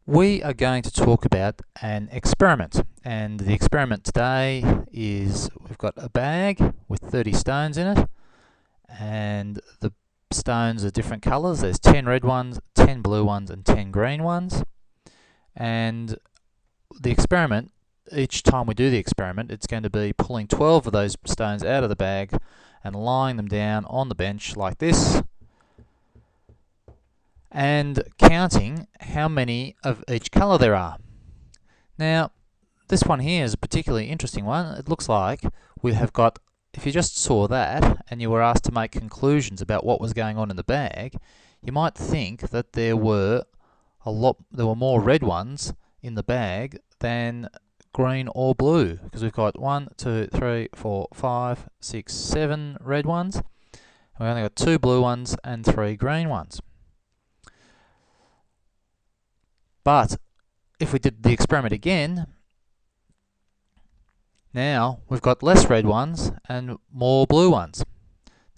We are going to talk about an experiment, and the experiment today is we've got a bag with 30 stones in it, and the stones are different colours. There's 10 red ones, 10 blue ones and 10 green ones. And the experiment, each time we do the experiment, it's going to be pulling 12 of those stones out of the bag and lying them down on the bench like this, and counting how many of each colour there are. Now, this one here is a particularly interesting one. It looks like we have got, if you just saw that and you were asked to make conclusions about what was going on in the bag, you might think that there were more red ones in the bag than green or blue, because we've got 1, 2, 3, 4, 5, 6, 7 red ones, and we've only got 2 blue ones and 3 green ones. But if we did the experiment again, now we've got less red ones and more blue ones.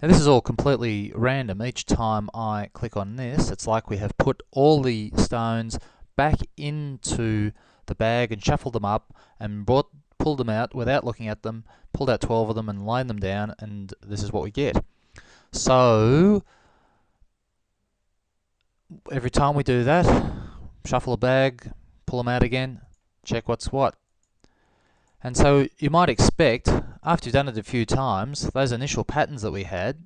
Now this is all completely random. Each time I click on this, it's like we have put all the stones back into the bag and shuffled them up and pulled them out without looking at them, pulled out 12 of them and laid them down, and this is what we get. So every time we do that, shuffle a bag, pull them out again, check what's what. And so you might expect, after you've done it a few times, those initial patterns that we had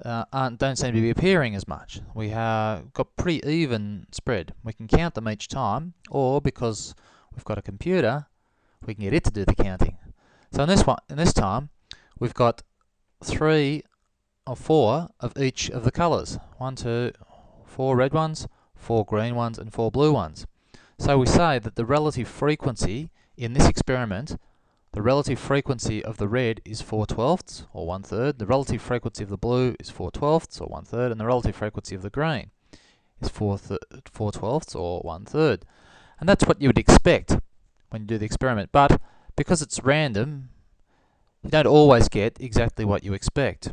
don't seem to be appearing as much. We have got pretty even spread. We can count them each time, or because we've got a computer, we can get it to do the counting. So in this time, we've got 3 or 4 of each of the colours. 1, 2, 4 red ones, 4 green ones and 4 blue ones. So we say that the relative frequency in this experiment, the relative frequency of the red is 4/12 or 1/3, the relative frequency of the blue is 4/12 or 1/3, and the relative frequency of the green is 4/12 or 1/3. And that's what you would expect when you do the experiment. But because it's random, you don't always get exactly what you expect.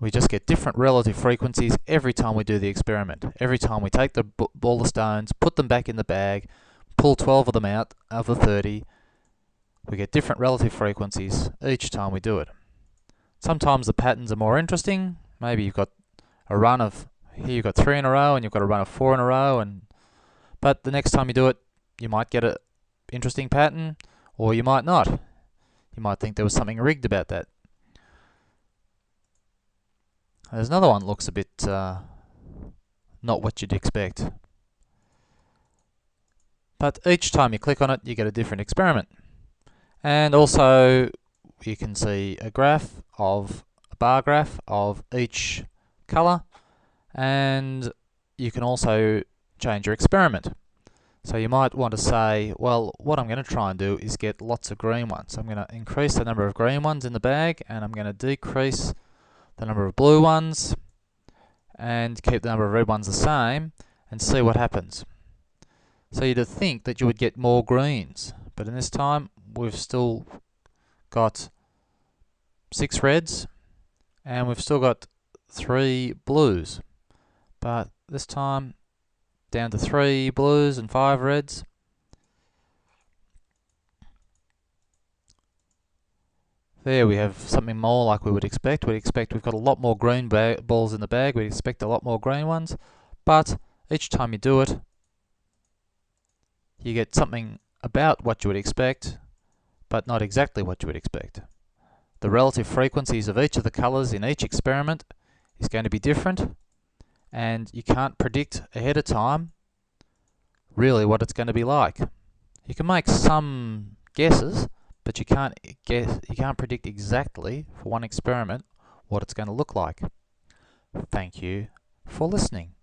We just get different relative frequencies every time we do the experiment. Every time we take the ball of stones, put them back in the bag, pull 12 of them out of the 30, we get different relative frequencies each time we do it. Sometimes the patterns are more interesting. Maybe you've got a run of, here you've got 3 in a row and you've got a run of 4 in a row, but the next time you do it, you might get an interesting pattern, or you might not. You might think there was something rigged about that. There's another one that looks a bit not what you'd expect. But each time you click on it, you get a different experiment. And also, you can see a bar graph of each colour, and you can also change your experiment. So you might want to say, well, what I'm going to try and do is get lots of green ones. I'm going to increase the number of green ones in the bag, and I'm going to decrease the number of blue ones and keep the number of red ones the same, and see what happens. So you'd think that you would get more greens, but in this time we've still got 6 reds and we've still got 3 blues, but this time down to 3 blues and 5 reds. There we have something more like we would expect. We'd expect we've got a lot more green balls in the bag. We'd expect a lot more green ones. But each time you do it, you get something about what you would expect, but not exactly what you would expect. The relative frequencies of each of the colours in each experiment is going to be different, and you can't predict ahead of time really what it's going to be like. You can make some guesses, but you can't predict exactly for one experiment what it's going to look like. Thank you for listening.